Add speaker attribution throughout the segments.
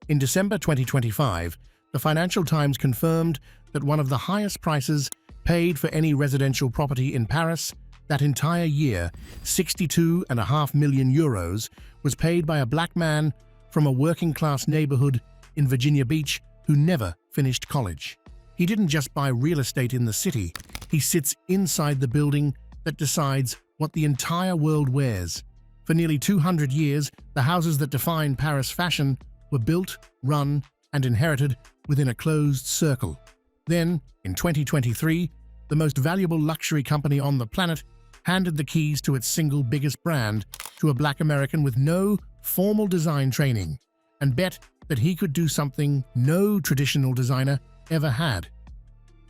Speaker 1: In December 2025, the Financial Times confirmed that one of the highest prices paid for any residential property in Paris that entire year, 62.5 million euros, was paid by a black man from a working-class neighborhood in Virginia Beach who never finished college. He didn't just buy real estate in the city, he sits inside the building that decides what the entire world wears. For nearly 200 years, the houses that define Paris fashion were built, run, and inherited within a closed circle. Then, in 2023, the most valuable luxury company on the planet handed the keys to its single biggest brand to a black American with no formal design training and bet that he could do something no traditional designer ever had.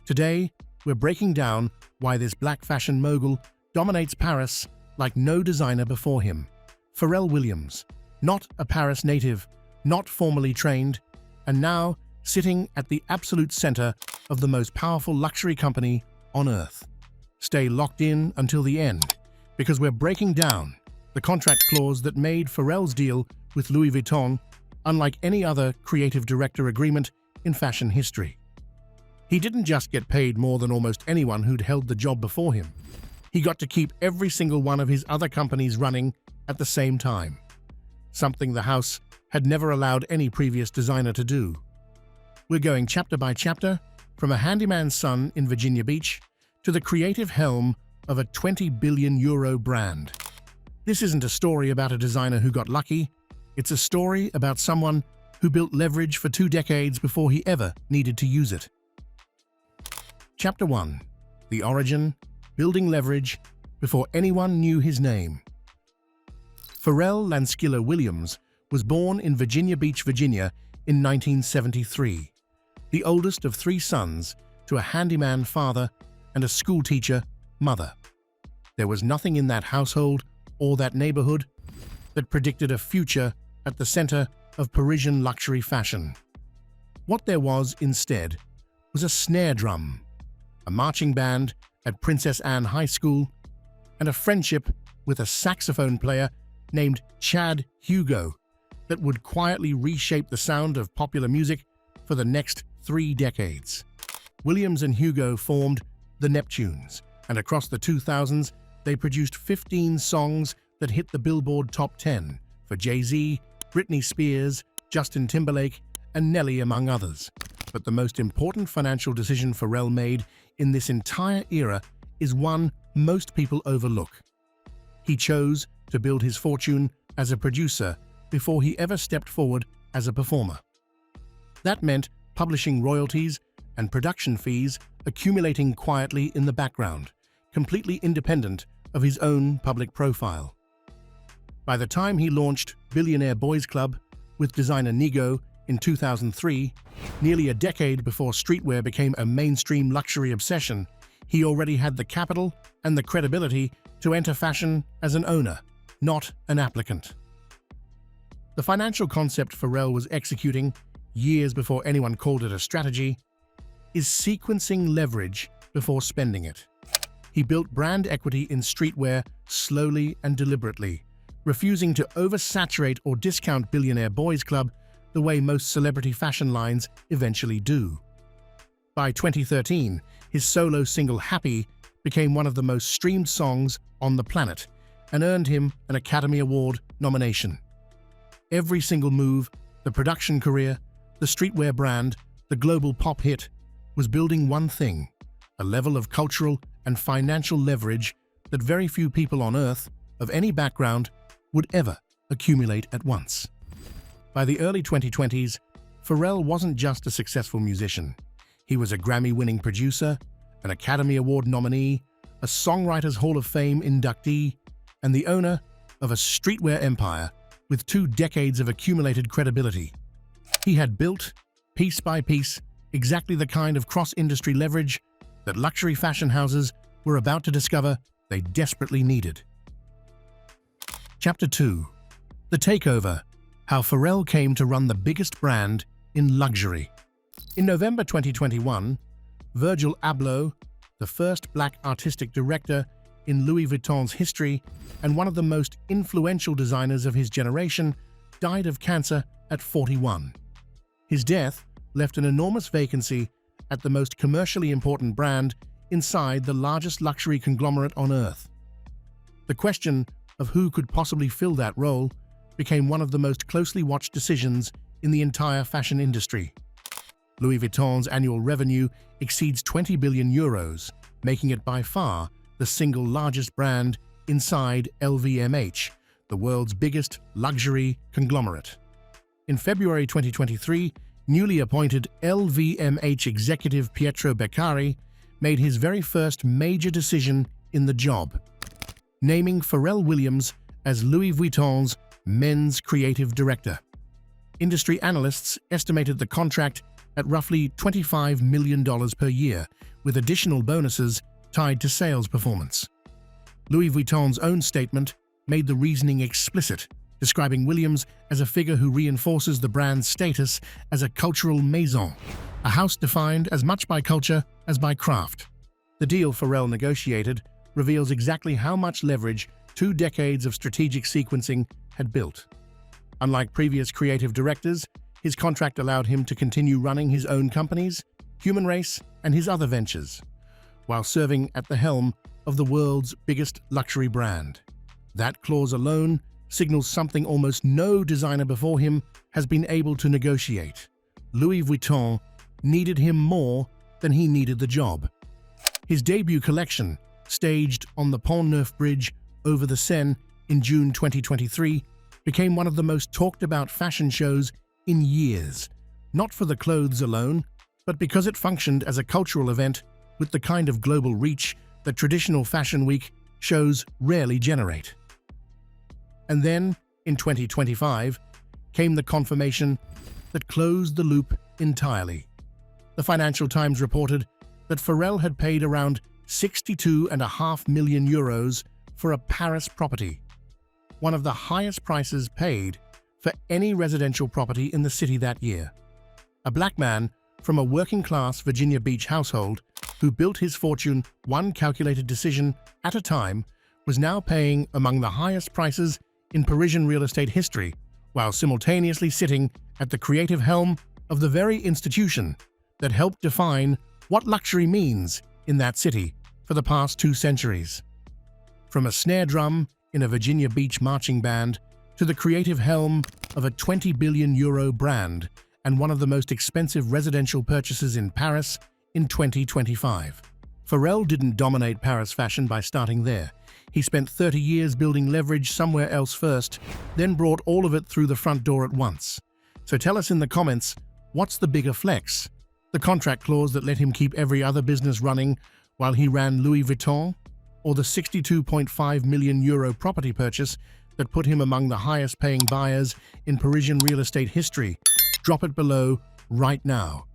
Speaker 1: Today, we're breaking down why this black fashion mogul dominates Paris like no designer before him. Pharrell Williams, not a Paris native, not formally trained, and now sitting at the absolute center of the most powerful luxury company on earth. Stay locked in until the end, because we're breaking down the contract clause that made Pharrell's deal with Louis Vuitton unlike any other creative director agreement in fashion history. He didn't just get paid more than almost anyone who'd held the job before him. He got to keep every single one of his other companies running at the same time, something the house had never allowed any previous designer to do. We're going chapter by chapter, from a handyman's son in Virginia Beach to the creative helm of a 20 billion euro brand. This isn't a story about a designer who got lucky, it's a story about someone who built leverage for 2 decades before he ever needed to use it. Chapter 1. The Origin, Building Leverage Before Anyone Knew His Name. Pharrell Lanskiller Williams was born in Virginia Beach, Virginia in 1973, the oldest of 3 sons to a handyman father and a schoolteacher mother. There was nothing in that household or that neighborhood that predicted a future at the center of Parisian luxury fashion. What there was instead was a snare drum, a marching band at Princess Anne High School, and a friendship with a saxophone player named Chad Hugo that would quietly reshape the sound of popular music for the next 3 decades. Williams and Hugo formed the Neptunes, and across the 2000s, they produced 15 songs that hit the Billboard Top 10 for Jay-Z, Britney Spears, Justin Timberlake, and Nelly, among others. But the most important financial decision Pharrell made in this entire era is one most people overlook. He chose to build his fortune as a producer before he ever stepped forward as a performer. That meant publishing royalties and production fees accumulating quietly in the background, completely independent of his own public profile. By the time he launched Billionaire Boys Club with designer Nigo in 2003, nearly a decade before streetwear became a mainstream luxury obsession, he already had the capital and the credibility to enter fashion as an owner, not an applicant. The financial concept Pharrell was executing, years before anyone called it a strategy, is sequencing leverage before spending it. He built brand equity in streetwear slowly and deliberately, refusing to oversaturate or discount Billionaire Boys Club the way most celebrity fashion lines eventually do. By 2013, his solo single Happy became one of the most streamed songs on the planet and earned him an Academy Award nomination. Every single move, the production career, the streetwear brand, the global pop hit, was building one thing: a level of cultural and financial leverage that very few people on Earth, of any background, would ever accumulate at once. By the early 2020s, Pharrell wasn't just a successful musician. He was a Grammy-winning producer, an Academy Award nominee, a Songwriters Hall of Fame inductee, and the owner of a streetwear empire with 2 decades of accumulated credibility. He had built, piece by piece, exactly the kind of cross-industry leverage that luxury fashion houses were about to discover they desperately needed. Chapter 2. The Takeover: How Pharrell Came to Run the Biggest Brand in Luxury. In November 2021, Virgil Abloh, the first black artistic director in Louis Vuitton's history and one of the most influential designers of his generation, died of cancer at 41. His death left an enormous vacancy at the most commercially important brand inside the largest luxury conglomerate on Earth. The question of who could possibly fill that role became one of the most closely watched decisions in the entire fashion industry. Louis Vuitton's annual revenue exceeds 20 billion euros, making it by far the single largest brand inside LVMH, the world's biggest luxury conglomerate. In February 2023, newly appointed LVMH executive Pietro Beccari made his very first major decision in the job, naming Pharrell Williams as Louis Vuitton's men's creative director. Industry analysts estimated the contract at roughly $25 million per year, with additional bonuses tied to sales performance. Louis Vuitton's own statement made the reasoning explicit, describing Williams as a figure who reinforces the brand's status as a cultural maison, a house defined as much by culture as by craft. The deal Pharrell negotiated reveals exactly how much leverage 2 decades of strategic sequencing had built. Unlike previous creative directors, his contract allowed him to continue running his own companies, Human Race, and his other ventures, while serving at the helm of the world's biggest luxury brand. That clause alone signals something almost no designer before him has been able to negotiate. Louis Vuitton needed him more than he needed the job. His debut collection, staged on the Pont Neuf Bridge over the Seine in June 2023, became one of the most talked about fashion shows in years, not for the clothes alone, but because it functioned as a cultural event with the kind of global reach that traditional Fashion Week shows rarely generate. And then, in 2025, came the confirmation that closed the loop entirely. The Financial Times reported that Pharrell had paid around 62.5 million euros for a Paris property, one of the highest prices paid for any residential property in the city that year. A black man from a working-class Virginia Beach household who built his fortune one calculated decision at a time was now paying among the highest prices in Parisian real estate history, while simultaneously sitting at the creative helm of the very institution that helped define what luxury means in that city for the past 2 centuries. From a snare drum in a Virginia Beach marching band to the creative helm of a 20 billion euro brand and one of the most expensive residential purchases in Paris in 2025. Pharrell didn't dominate Paris fashion by starting there. He spent 30 years building leverage somewhere else first, then brought all of it through the front door at once. So tell us in the comments, what's the bigger flex? The contract clause that let him keep every other business running while he ran Louis Vuitton? Or the 62.5 million euro property purchase that put him among the highest paying buyers in Parisian real estate history? Drop it below right now.